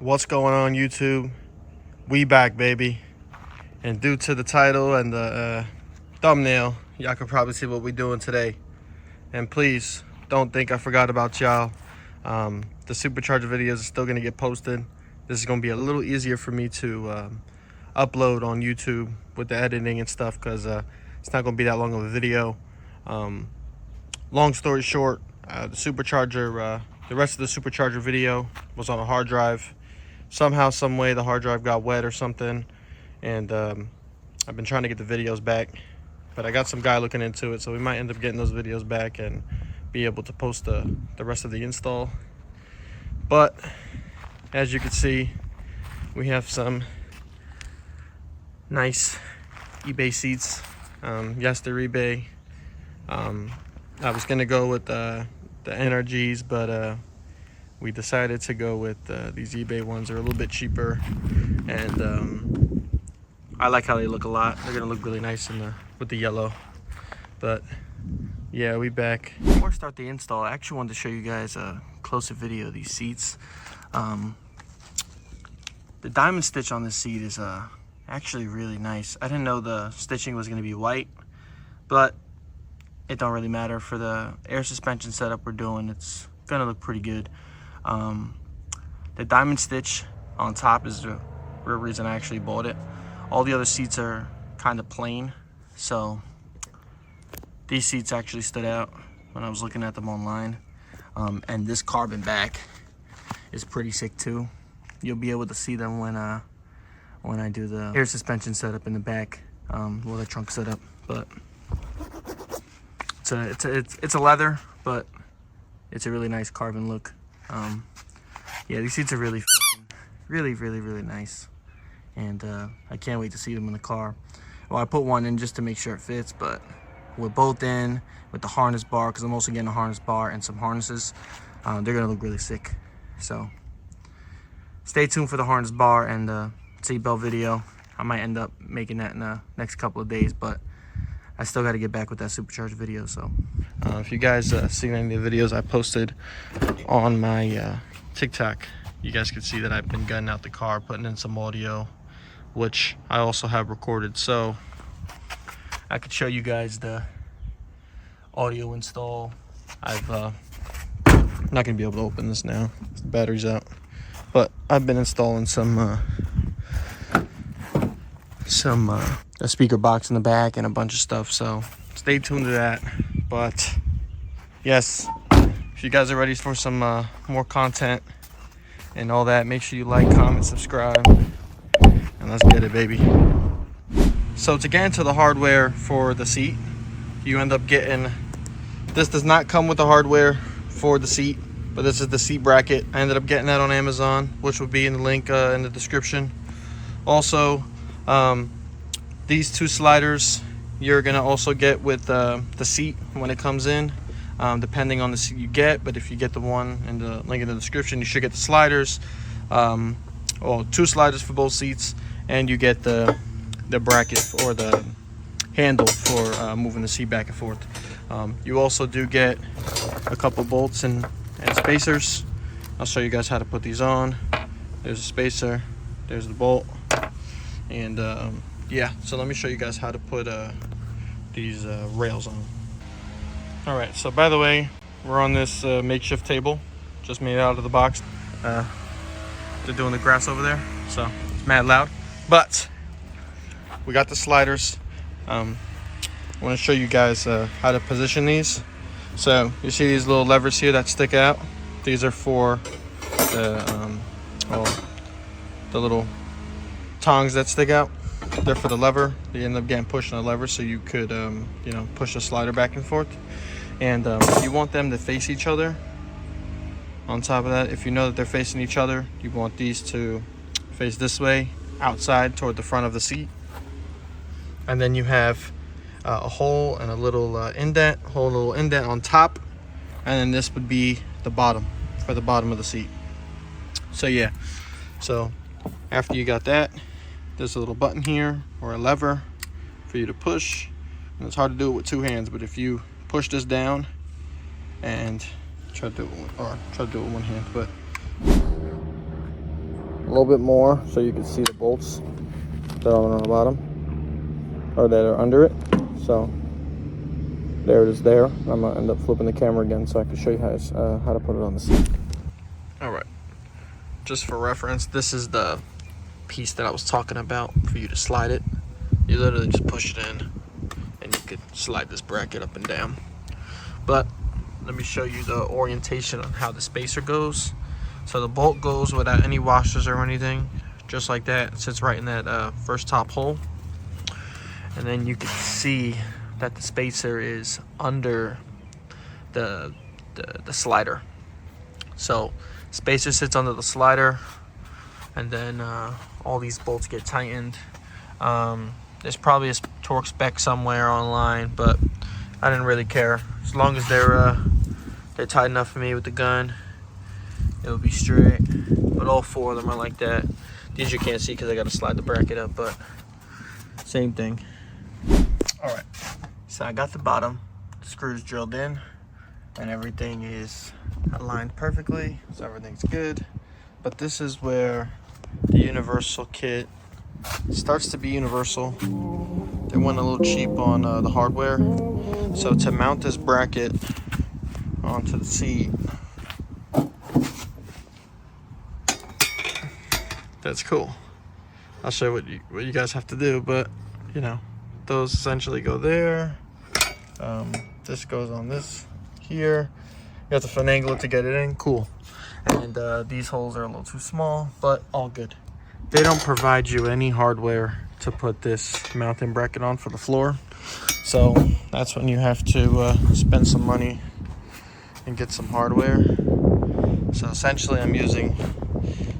What's going on, YouTube? We back, baby. And due to the title and the thumbnail, y'all can probably see what we're doing today. And please don't think I forgot about y'all. The Supercharged videos are still going to get posted. This is going to be a little easier for me to upload on YouTube with the editing and stuff, because it's not going to be that long of a video. Long story short, the rest of the Supercharger video was on a hard drive. Somehow, some way, the hard drive got wet or something, and I've been trying to get the videos back, but I got some guy looking into it, so we might end up getting those videos back and be able to post the rest of the install. But as you can see, we have some nice eBay seats. Yes, they're eBay. I was gonna go with the NRGs, but we decided to go with these eBay ones. They're a little bit cheaper, and I like how they look a lot. They're gonna look really nice with the yellow. But yeah, we back. Before I start the install, I actually wanted to show you guys a closer video of these seats. The diamond stitch on this seat is actually really nice. I didn't know the stitching was gonna be white, but it don't really matter. For the air suspension setup we're doing, it's gonna look pretty good. The diamond stitch on top is the real reason I actually bought it. All the other seats are kind of plain, so these seats actually stood out when I was looking at them online. And this carbon back is pretty sick too. You'll be able to see them when I do the air suspension setup in the back, well, the trunk setup. But it's a leather, but it's a really nice carbon look. Yeah, these seats are really really nice, and I can't wait to see them in the car. Well, I put one in just to make sure it fits, but with both in, with the harness bar, because I'm also getting a harness bar and some harnesses, they're gonna look really sick. So stay tuned for the harness bar and the seatbelt video. I might end up making that in the next couple of days, but I still got to get back with that Supercharged video. So if you guys seen any of the videos I posted on my TikTok, you guys can see that I've been gunning out the car, putting in some audio, which I also have recorded, so I could show you guys the audio install. I'm not gonna be able to open this now, the battery's out, but I've been installing a speaker box in the back and a bunch of stuff, so stay tuned to that. But yes, if you guys are ready for some more content and all that, make sure you like, comment, subscribe, and let's get it, baby. So to get into the hardware for the seat, you end up getting, this does not come with the hardware for the seat, but this is the seat bracket. I ended up getting that on Amazon, which will be in the link in the description. Also, these two sliders you're gonna also get with the seat when it comes in, depending on the seat you get. But if you get the one in the link in the description, you should get the sliders, well, two sliders for both seats, and you get the bracket or the handle for moving the seat back and forth. You also do get a couple bolts and spacers. I'll show you guys how to put these on. There's a spacer, there's the bolt, and yeah, so let me show you guys how to put these rails on. All right, so by the way, we're on this makeshift table, just made out of the box. They're doing the grass over there, so it's mad loud. But we got the sliders. I want to show you guys how to position these. So you see these little levers here that stick out. These are for the little tongs that stick out. They're for the lever. They end up getting pushed on the lever, so you could you know, push the slider back and forth. And you want them to face each other. On top of that, if you know that they're facing each other, you want these to face this way, outside toward the front of the seat. And then you have a hole and a little indent on top, and then this would be the bottom, for the bottom of the seat. So yeah, so after you got that, there's a little button here, or a lever, for you to push. And it's hard to do it with two hands, but if you push this down and try to do it with one hand, but little bit more so you can see the bolts that are on the bottom, or that are under it. So there it is there. I'm gonna end up flipping the camera again so I can show you how to put it on the seat. All right, just for reference, this is the piece that I was talking about for you to slide it. You literally just push it in and you could slide this bracket up and down. But let me show you the orientation on how the spacer goes. So the bolt goes without any washers or anything, just like that. It sits right in that first top hole. And then you can see that the spacer is under the slider. So spacer sits under the slider, and then all these bolts get tightened. There's probably a torque spec somewhere online, but I didn't really care. As long as they're tight enough for me with the gun, it'll be straight. But all four of them are like that. These you can't see because I got to slide the bracket up, but same thing. All right, so I got the bottom screws drilled in, and everything is aligned perfectly, so everything's good. But this is where the universal kit starts to be universal. They went a little cheap on the hardware. So to mount this bracket onto the seat, that's cool. I'll show you what you guys have to do, but you know, those essentially go there. This goes on this here. You have to finagle it to get it in. Cool. And these holes are a little too small, but all good. They don't provide you any hardware to put this mounting bracket on for the floor, so that's when you have to spend some money and get some hardware. So essentially I'm using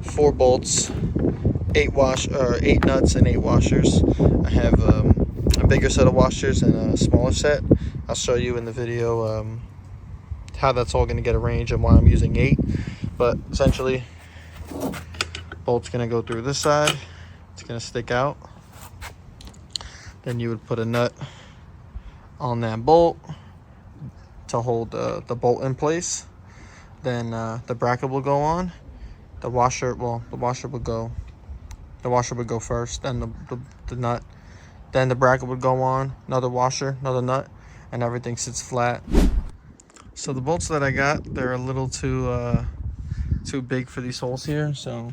4 bolts, 8 nuts and 8 washers. I have a bigger set of washers and a smaller set. I'll show you in the video how that's all going to get arranged and why I'm using 8. But essentially, bolt's going to go through this side. It's going to stick out. Then you would put a nut on that bolt to hold the bolt in place. Then the bracket will go on. The washer would go first, then the nut, then the bracket would go on, another washer, another nut, and everything sits flat. So the bolts that I got, they're a little too big for these holes here, so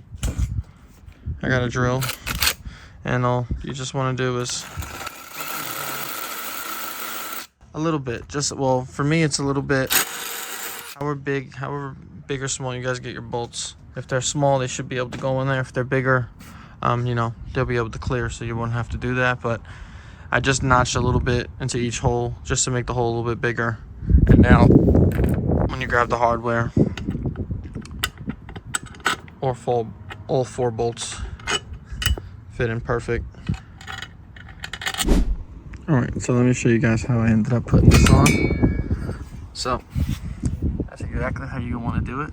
I got a drill, and all you just want to do is a little bit, well, for me it's a little bit, however big or small you guys get your bolts. If they're small, they should be able to go in there. If they're bigger, you know, they'll be able to clear, so you won't have to do that. But I just notched a little bit into each hole just to make the hole a little bit bigger. And now when you grab the hardware, all 4 bolts fit in perfect. All right, so let me show you guys how I ended up putting this on. So that's exactly how you want to do it.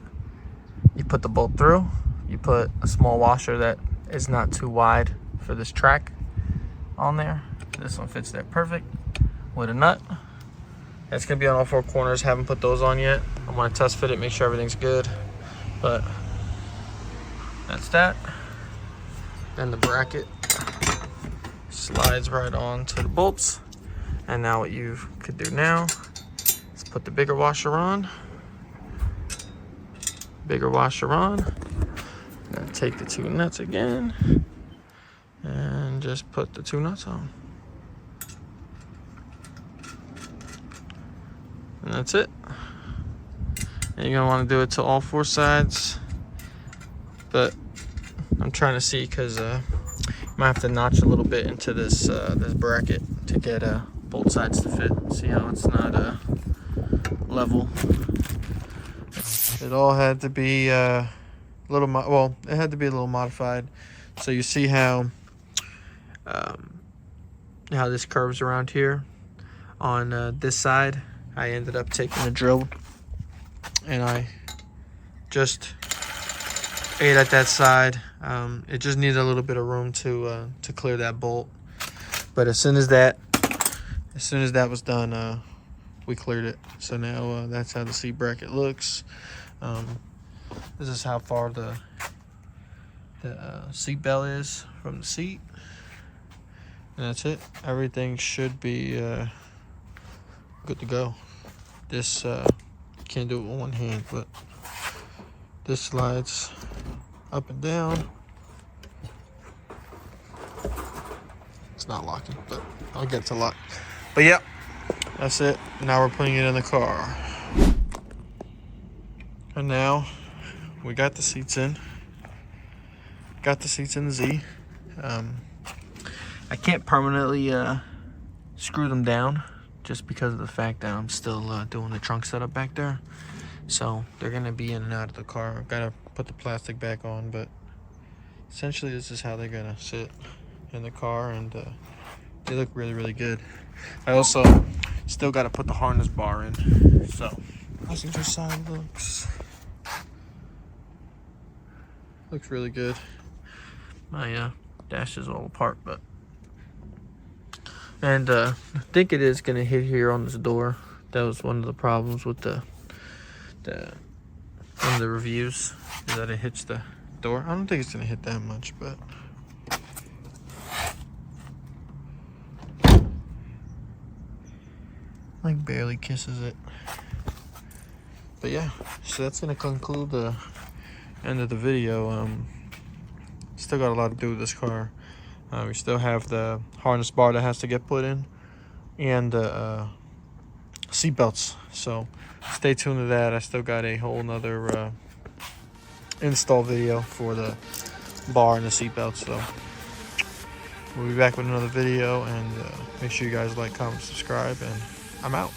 You put the bolt through, you put a small washer that is not too wide for this track on there. This one fits there perfect with a nut. It's gonna be on all 4 corners. Haven't put those on yet. I want to test fit it, make sure everything's good. But that's that. Then the bracket slides right on to the bolts. And now what you could do now is put the bigger washer on. And take the 2 nuts again and just put the 2 nuts on. And that's it. And you're gonna want to do it to all 4 sides, but I'm trying to see because you might have to notch a little bit into this this bracket to get both sides to fit. See how it's not level. It all had to be it had to be a little modified. So you see how this curves around here on this side. I ended up taking a drill and I just ate at that side. It just needed a little bit of room to clear that bolt. But as soon as that was done, we cleared it. So now that's how the seat bracket looks. This is how far the the seat belt is from the seat. And that's it. Everything should be good to go. This can't do it with one hand, but this slides up and down. It's not locking, but I'll get to lock. But yeah, that's it. Now we're putting it in the car. And now we got the seats in. Got the seats in the Z. I can't permanently screw them down just because of the fact that I'm still doing the trunk setup back there. So they're gonna be in and out of the car. I've gotta put the plastic back on, but essentially this is how they're gonna sit in the car, and they look really, really good. I also still gotta put the harness bar in. So passenger side looks really good. My dash is all apart, but I think it is gonna hit here on this door. That was one of the problems with one of the reviews, is that it hits the door. I don't think it's gonna hit that much, but like barely kisses it. But yeah, so that's gonna conclude the end of the video. Still got a lot to do with this car. We still have the harness bar that has to get put in, and seat belts. So stay tuned to that. I still got a whole nother install video for the bar and the seat belts. So we'll be back with another video, and make sure you guys like, comment, subscribe, and I'm out.